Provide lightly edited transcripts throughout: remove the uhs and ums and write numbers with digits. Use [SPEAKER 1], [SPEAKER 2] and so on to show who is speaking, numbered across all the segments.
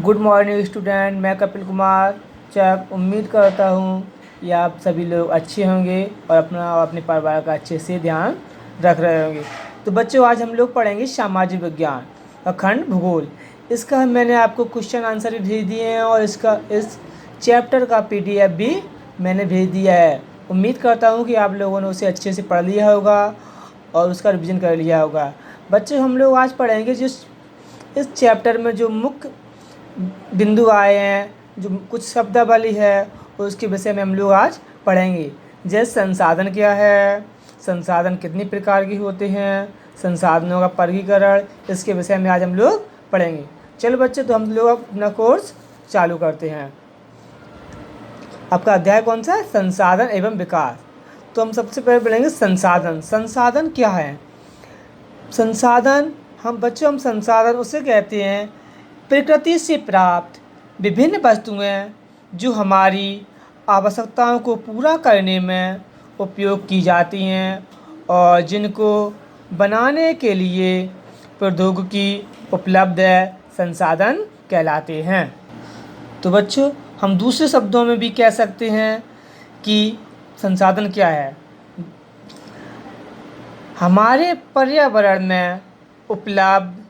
[SPEAKER 1] Good morning student, मैं कपिल कुमार चक उम्मीद करता हूँ कि आप सभी लोग अच्छे होंगे और अपना और अपने परिवार का अच्छे से ध्यान रख रहे होंगे। तो बच्चों, आज हम लोग पढ़ेंगे सामाजिक विज्ञान और खंड भूगोल। इसका मैंने आपको क्वेश्चन आंसर भी भेज दिए हैं और इस चैप्टर का PDF भी मैंने भेज दिया है। उम्मीद करता हूँ कि आप लोगों ने उसे अच्छे से पढ़ लिया होगा और उसका रिवीजन कर लिया होगा। बच्चों, हम लोग आज पढ़ेंगे इस चैप्टर में जो मुख्य बिंदु आए हैं, जो कुछ शब्दावली है, उसके विषय में हम लोग आज पढ़ेंगे। जैसे संसाधन क्या है, संसाधन कितनी प्रकार के होते हैं, संसाधनों का वर्गीकरण, इसके विषय में आज हम लोग पढ़ेंगे। चलो बच्चे, तो हम लोग अपना कोर्स चालू करते हैं। आपका अध्याय कौन सा है? संसाधन एवं विकास। तो हम सबसे पहले पढ़ेंगे संसाधन। संसाधन क्या है? संसाधन हम संसाधन उसे कहते हैं प्रकृति से प्राप्त विभिन्न वस्तुएं जो हमारी आवश्यकताओं को पूरा करने में उपयोग की जाती हैं और जिनको बनाने के लिए प्रौद्योगिकी उपलब्ध है, संसाधन कहलाते हैं। तो बच्चों, हम दूसरे शब्दों में भी कह सकते हैं कि संसाधन क्या है? हमारे पर्यावरण में उपलब्ध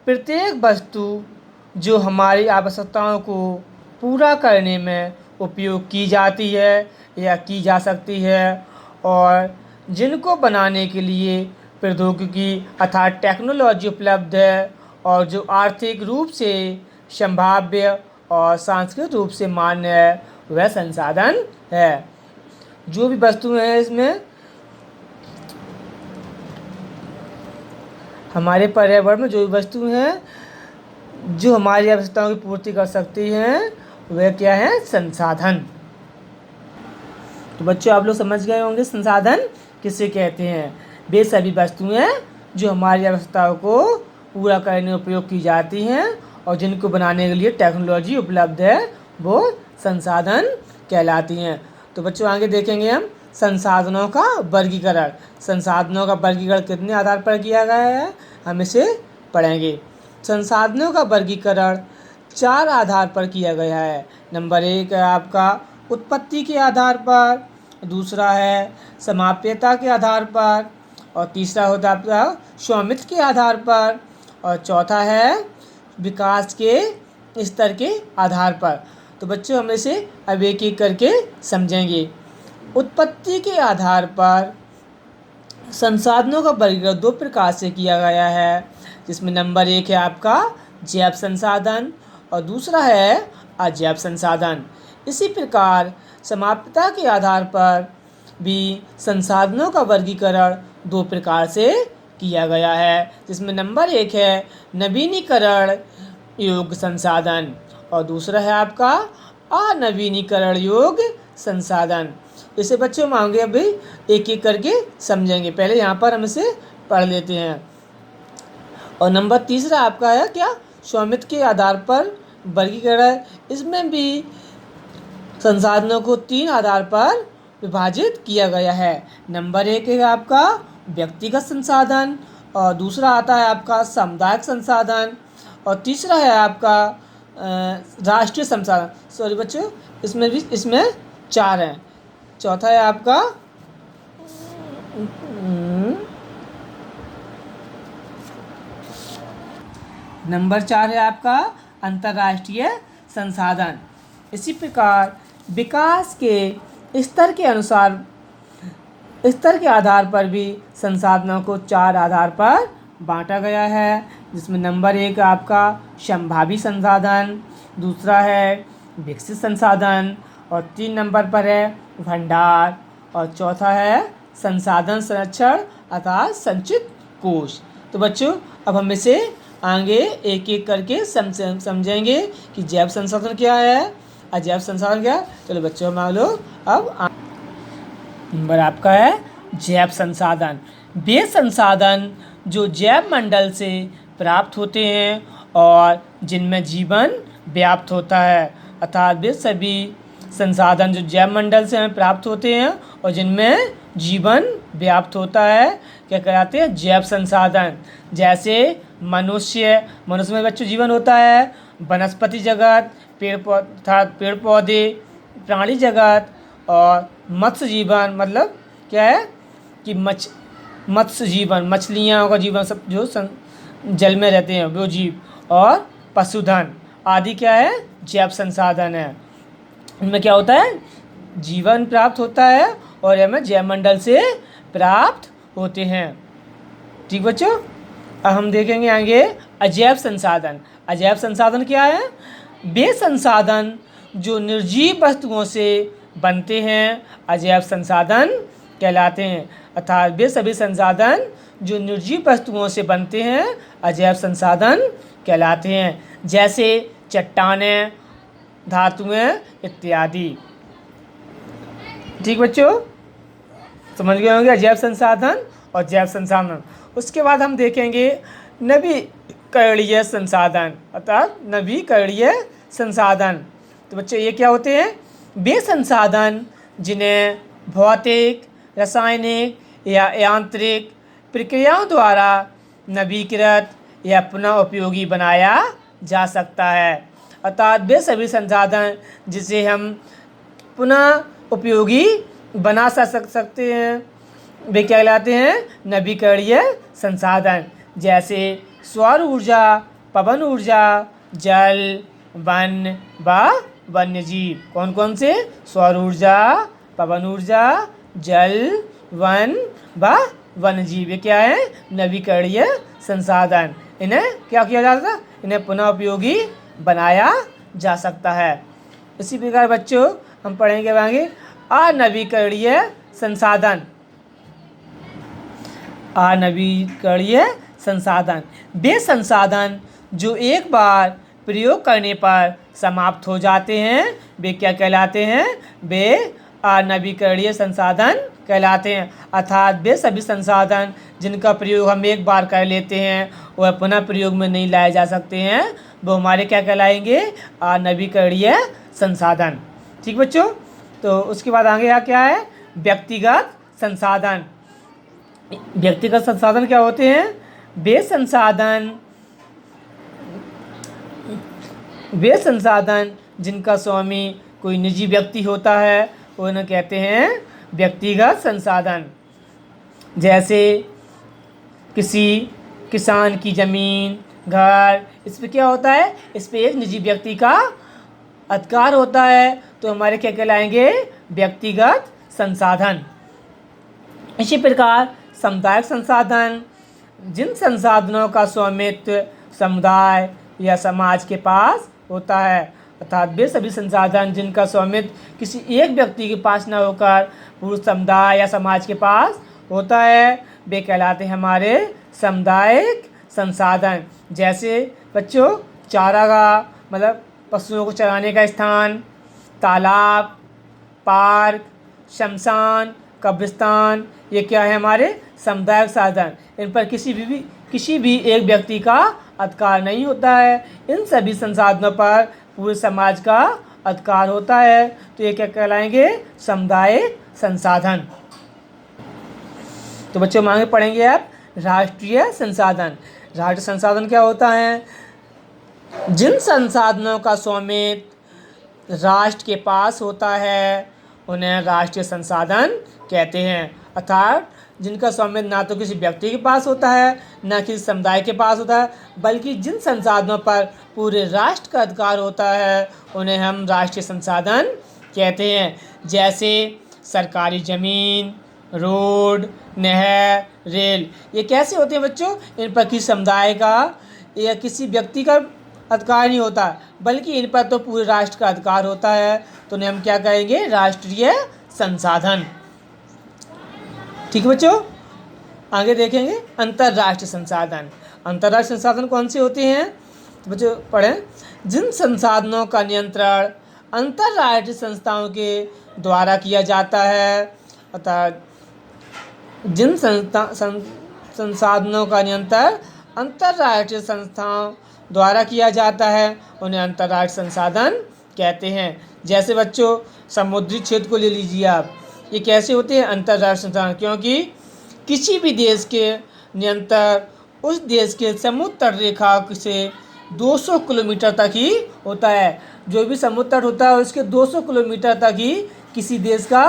[SPEAKER 1] प्रत्येक वस्तु जो हमारी आवश्यकताओं को पूरा करने में उपयोग की जाती है या की जा सकती है और जिनको बनाने के लिए प्रौद्योगिकी अर्थात टेक्नोलॉजी उपलब्ध है और जो आर्थिक रूप से संभाव्य और सांस्कृतिक रूप से मान्य है, वह संसाधन है। जो भी वस्तुएं हैं इसमें हमारे पर्यावरण में जो भी वस्तुएं हैं जो हमारी आवश्यकताओं की पूर्ति कर सकती हैं, वह क्या है? संसाधन। तो बच्चों, आप लोग समझ गए होंगे संसाधन किसे कहते हैं। वे सभी वस्तुएं जो हमारी आवश्यकताओं को पूरा करने में उपयोग की जाती हैं और जिनको बनाने के लिए टेक्नोलॉजी उपलब्ध है, वो संसाधन कहलाती हैं। तो बच्चों, आगे देखेंगे हम संसाधनों का वर्गीकरण। संसाधनों का वर्गीकरण कितने आधार पर किया गया है, हम इसे पढ़ेंगे। संसाधनों का वर्गीकरण 4 आधार पर किया गया है। नंबर 1 है आपका उत्पत्ति के आधार पर, दूसरा है समाप्यता के आधार पर, और तीसरा होता है आपका स्वामित्व के आधार पर, और चौथा है विकास के स्तर के आधार पर। तो बच्चों, हम इसे अब एक एक करके समझेंगे। उत्पत्ति के आधार पर संसाधनों का वर्गीकरण 2 प्रकार से किया गया है, जिसमें नंबर 1 है आपका जैव संसाधन और दूसरा है अजैव संसाधन। इसी प्रकार समाप्यता के आधार पर भी संसाधनों का वर्गीकरण 2 प्रकार से किया गया है, जिसमें नंबर 1 है नवीनीकरण योग्य संसाधन और दूसरा है आपका अनवीनीकरण योग्य संसाधन। इसे बच्चों मांगे अभी एक एक करके समझेंगे। पहले यहाँ पर हम इसे पढ़ लेते हैं। और नंबर तीसरा आपका है क्या? स्वामित्व के आधार पर वर्गीकरण। इसमें भी संसाधनों को 3 आधार पर विभाजित किया गया है। नंबर 1 है आपका व्यक्तिगत संसाधन और दूसरा आता है आपका सामुदायिक संसाधन और तीसरा है आपका राष्ट्रीय संसाधन। सॉरी बच्चों, इसमें 4 हैं। चौथा है आपका नंबर 4 है आपका अंतर्राष्ट्रीय संसाधन। इसी प्रकार विकास के स्तर के अनुसार स्तर के आधार पर भी संसाधनों को 4 आधार पर बांटा गया है, जिसमें नंबर 1 आपका संभावी संसाधन, दूसरा है विकसित संसाधन और 3 नंबर पर है भंडार और चौथा है संसाधन संरक्षण अर्थात संचित कोष। तो बच्चों, अब हम इसे आगे एक एक करके समझेंगे कि जैव संसाधन क्या है, अजैव संसाधन क्या है। चलो बच्चों, हम लोग अब नंबर आपका है जैव संसाधन। वे संसाधन जो जैव मंडल से प्राप्त होते हैं और जिनमें जीवन व्याप्त होता है, अर्थात वे सभी संसाधन जो जैव मंडल से हमें प्राप्त होते हैं और जिनमें जीवन व्याप्त होता है, क्या कहलाते हैं? जैव संसाधन। जैसे मनुष्य में बच्चों जीवन होता है, वनस्पति जगत, पेड़ पौधे, प्राणी जगत और मत्स्य जीवन, मतलब क्या है कि मत्स्य जीवन, मछलियाँ का जीवन, सब जो जल में रहते हैं वो जीव, और पशुधन आदि क्या है, जैव संसाधन है। इनमें क्या होता है, जीवन प्राप्त होता है और हमें जैवमंडल से प्राप्त होते हैं। ठीक बच्चों, अब हम देखेंगे आगे अजैव संसाधन। अजैव संसाधन क्या है, वे संसाधन जो निर्जीव वस्तुओं से बनते हैं अजैव संसाधन कहलाते हैं। अर्थात वे सभी संसाधन जो निर्जीव वस्तुओं से बनते हैं अजैव संसाधन कहलाते हैं, जैसे चट्टानें, धातुएं इत्यादि। ठीक बच्चों, समझ गए होंगे अजैव संसाधन और जैव संसाधन। उसके बाद हम देखेंगे नवीकरणीय संसाधन, अर्थात नवीकरणीय संसाधन। तो बच्चों ये क्या होते हैं, वे संसाधन जिन्हें भौतिक, रासायनिक या यांत्रिक प्रक्रियाओं द्वारा नवीकृत या पुनः उपयोगी बनाया जा सकता है। अर्थात वे सभी संसाधन जिसे हम पुनः उपयोगी बना सकते हैं वे क्या कहलाते हैं, नवीकरणीय संसाधन। जैसे सौर ऊर्जा, पवन ऊर्जा, जल, वन व वन्यजीव। कौन कौन से, सौर ऊर्जा, पवन ऊर्जा, जल, वन व वन्यजीव, ये क्या है, नवीकरणीय संसाधन। इन्हें क्या किया जा सकता है, इन्हें पुनः उपयोगी बनाया जा सकता है। इसी प्रकार बच्चों हम पढ़ेंगे आगे अनवीकरणीय संसाधन। अनवीकरणीय संसाधन वे संसाधन जो एक बार प्रयोग करने पर समाप्त हो जाते हैं वे क्या कहलाते हैं, वे अनवीकरणीय संसाधन कहलाते हैं। अर्थात वे सभी संसाधन जिनका प्रयोग हम एक बार कर लेते हैं वह पुनः प्रयोग में नहीं लाए जा सकते हैं, वो हमारे क्या कहलाएंगे, अनवीकरणीय संसाधन। ठीक बच्चों, तो उसके बाद आगे यहाँ क्या है, व्यक्तिगत संसाधन। व्यक्तिगत संसाधन क्या होते हैं, वे संसाधन जिनका स्वामी कोई निजी व्यक्ति होता है उन्हें कहते हैं व्यक्तिगत संसाधन। जैसे किसी किसान की ज़मीन, घर, इस पर क्या होता है, इस पर एक निजी व्यक्ति का अधिकार होता है, तो हमारे क्या कहलाएंगे, व्यक्तिगत संसाधन। इसी प्रकार सामुदायिक संसाधन, जिन संसाधनों का स्वामित्व समुदाय या समाज के पास होता है। अर्थात वे सभी संसाधन जिनका स्वामित्व किसी एक व्यक्ति के पास न होकर पूरे समुदाय या समाज के पास होता है, वे कहलाते हैं हमारे सामुदायिक संसाधन। जैसे बच्चों चारागाह, मतलब पशुओं को चराने का स्थान, तालाब, पार्क, शमशान, कब्रिस्तान, ये क्या है, हमारे सामुदायिक साधन। इन पर किसी भी एक व्यक्ति का अधिकार नहीं होता है, इन सभी संसाधनों पर पूरे समाज का अधिकार होता है, तो ये क्या कहलाएंगे, सामुदायिक संसाधन। तो बच्चों आगे पढ़ेंगे आप राष्ट्रीय संसाधन। राष्ट्रीय संसाधन क्या होता है, जिन संसाधनों का स्वामित्व राष्ट्र के पास होता है उन्हें राष्ट्रीय संसाधन कहते हैं। अर्थात जिनका स्वामित्व ना तो किसी व्यक्ति के पास होता है ना किसी समुदाय के पास होता है, बल्कि जिन संसाधनों पर पूरे राष्ट्र का अधिकार होता है उन्हें हम राष्ट्रीय संसाधन कहते हैं। जैसे सरकारी ज़मीन, रोड, नहर, रेल, ये कैसे होते हैं बच्चों, इन पर किसी समुदाय का या किसी व्यक्ति का अधिकार नहीं होता, बल्कि इन पर तो पूरे राष्ट्र का अधिकार होता है, तो उन्हें हम क्या कहेंगे, राष्ट्रीय संसाधन। ठीक बच्चों, आगे देखेंगे अंतर्राष्ट्रीय संसाधन। अंतर्राष्ट्रीय संसाधन कौन से होते हैं, तो बच्चों पढ़ें, जिन संसाधनों का नियंत्रण अंतर्राष्ट्रीय संस्थाओं के द्वारा किया जाता है। अर्थात जिन संसाधनों का नियंत्रण अंतर्राष्ट्रीय संस्थाओं द्वारा किया जाता है उन्हें अंतर्राष्ट्रीय संसाधन कहते हैं। जैसे बच्चों समुद्री क्षेत्र को ले लीजिए आप, ये कैसे होते हैं, अंतर्राष्ट्रीय संसाधन, क्योंकि किसी भी देश के नियंत्रण उस देश के समुद्र तट रेखा से 200 किलोमीटर तक ही होता है। जो भी समुद्र तट होता है उसके 200 किलोमीटर तक ही किसी देश का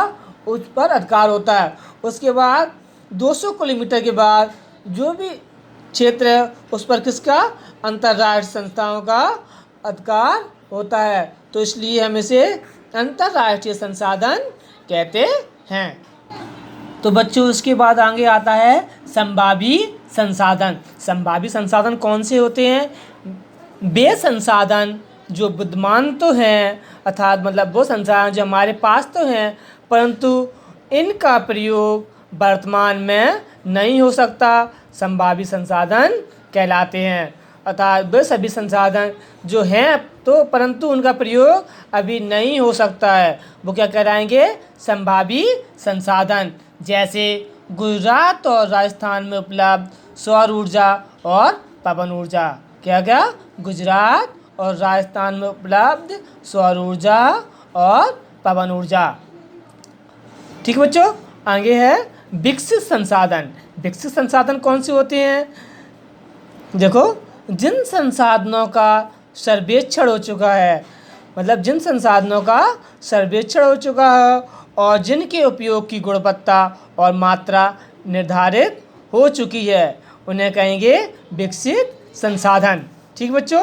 [SPEAKER 1] उस पर अधिकार होता है। उसके बाद 200 किलोमीटर के बाद जो भी क्षेत्र है उस पर किसका, अंतर्राष्ट्रीय संस्थाओं का अधिकार होता है। तो इसलिए हम इसे अंतर्राष्ट्रीय संसाधन कहते हैं। तो बच्चों उसके बाद आगे आता है संभावी संसाधन। संभावी संसाधन कौन से होते हैं? वे संसाधन जो विद्यमान तो हैं, अर्थात मतलब वो संसाधन जो हमारे पास तो हैं, परंतु इनका प्रयोग वर्तमान में नहीं हो सकता, संभावी संसाधन कहलाते हैं। अर्थात वे सभी संसाधन जो हैं तो परंतु उनका प्रयोग अभी नहीं हो सकता है, वो क्या कहलाएंगे? संभावी संसाधन। जैसे गुजरात और राजस्थान में उपलब्ध सौर ऊर्जा और पवन ऊर्जा। क्या क्या? गुजरात और राजस्थान में उपलब्ध सौर ऊर्जा और पवन ऊर्जा। ठीक बच्चों, आगे है विकसित संसाधन। विकसित संसाधन कौन से होते हैं? देखो, जिन संसाधनों का सर्वेक्षण हो चुका है, मतलब जिन संसाधनों का सर्वेक्षण हो चुका है और जिनके उपयोग की गुणवत्ता और मात्रा निर्धारित हो चुकी है, उन्हें कहेंगे विकसित संसाधन। ठीक बच्चों,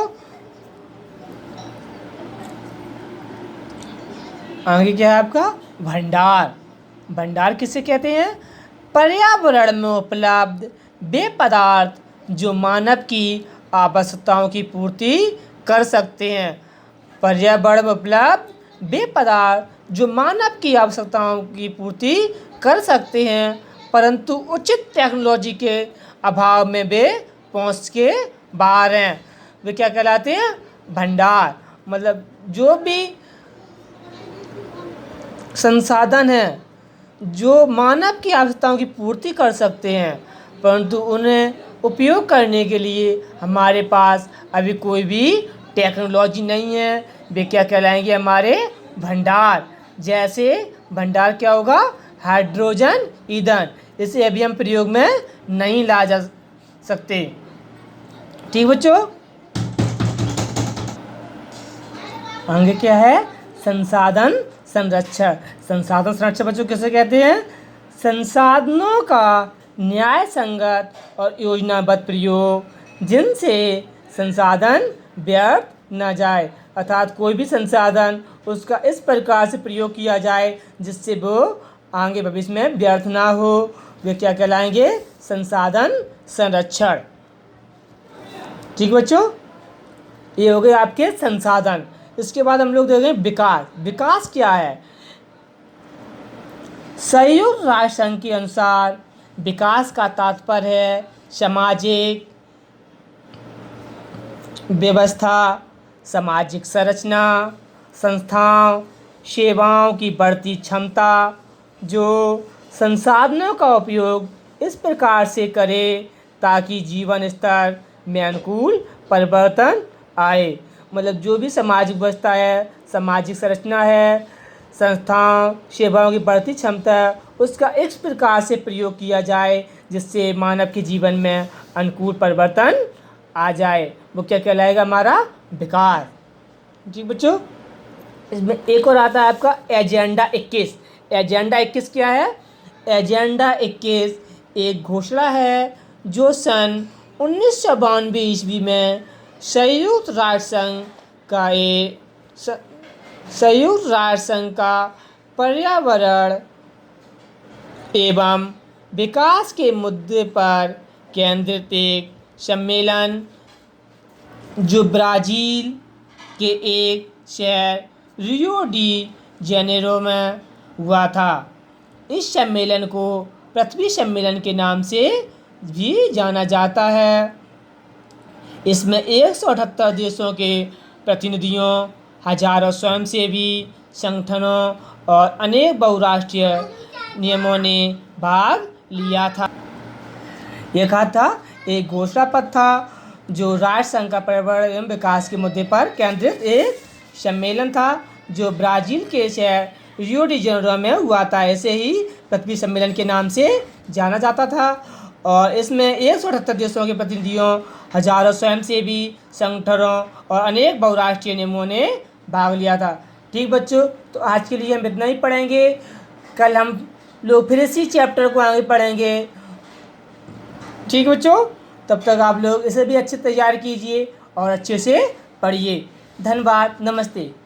[SPEAKER 1] आगे क्या है आपका? भंडार। भंडार किसे कहते हैं? पर्यावरण में उपलब्ध वे पदार्थ जो मानव की आवश्यकताओं की पूर्ति कर सकते हैं। पर्यावरण में उपलब्ध वे पदार्थ जो मानव की आवश्यकताओं की पूर्ति कर सकते हैं, परंतु उचित टेक्नोलॉजी के अभाव में वे पहुंच के बाहर हैं। वे क्या कहलाते हैं? भंडार। मतलब जो भी संसाधन हैं जो मानव की आवश्यकताओं की पूर्ति कर सकते हैं, परंतु उन्हें उपयोग करने के लिए हमारे पास अभी कोई भी टेक्नोलॉजी नहीं है, वे क्या कहलाएंगे? हमारे भंडार। जैसे भंडार क्या होगा? हाइड्रोजन ईंधन। इसे अभी हम प्रयोग में नहीं ला जा सकते। ठीक बच्चों, आगे क्या है? संसाधन संरक्षण। संसाधन संरक्षण बच्चों किसे कहते हैं? संसाधनों का न्याय संगत और योजनाबद्ध प्रयोग जिनसे संसाधन व्यर्थ न जाए। अर्थात कोई भी संसाधन उसका इस प्रकार से प्रयोग किया जाए जिससे वो आगे भविष्य में व्यर्थ ना हो, वे क्या कहलाएंगे? संसाधन संरक्षण। ठीक बच्चों, ये हो गए आपके संसाधन। इसके बाद हम लोग देखेंगे विकास। विकास क्या है? संयुक्त राष्ट्र संघ के अनुसार विकास का तात्पर्य है सामाजिक व्यवस्था, सामाजिक संरचना, संस्थाओं, सेवाओं की बढ़ती क्षमता जो संसाधनों का उपयोग इस प्रकार से करे ताकि जीवन स्तर में अनुकूल परिवर्तन आए। मतलब जो भी सामाजिक व्यवस्था है, सामाजिक संरचना है, संस्थाओं, सेवाओं की बढ़ती क्षमता है, उसका इस प्रकार से प्रयोग किया जाए जिससे मानव के जीवन में अनुकूल परिवर्तन आ जाए, वो क्या कहलाएगा? हमारा विकास। जी बच्चों, इसमें एक और आता है आपका एजेंडा 21। एजेंडा 21 क्या है? एजेंडा 21 एक घोषणा है जो सन 1992 ईस्वी में संयुक्त राष्ट्र संघ का पर्यावरण एवं विकास के मुद्दे पर केंद्रित एक सम्मेलन जो ब्राज़ील के एक शहर रियो डी जेनेरो में हुआ था। इस सम्मेलन को पृथ्वी सम्मेलन के नाम से भी जाना जाता है। इसमें 178 देशों के प्रतिनिधियों, हजारों स्वयंसेवी संगठनों और अनेक बहुराष्ट्रीय नियमों ने भाग लिया था। यह कहा था एक घोषणा पत्र था जो राष्ट्र संघ का पर्यावरण एवं विकास के मुद्दे पर केंद्रित एक सम्मेलन था जो ब्राज़ील के शहर रियो डी जेनेरो में हुआ था। ऐसे ही पृथ्वी सम्मेलन के नाम से जाना जाता था और इसमें 178 देशों के प्रतिनिधियों, हजारों स्वयंसेवी संगठनों और अनेक बहुराष्ट्रीय नियमों ने भाग लिया था। ठीक बच्चों, तो आज के लिए हम इतना ही पढ़ेंगे। कल हम लोग फिर इसी चैप्टर को आगे पढ़ेंगे। ठीक बच्चों, तब तक आप लोग इसे भी अच्छे तैयार कीजिए और अच्छे से पढ़िए। धन्यवाद, नमस्ते।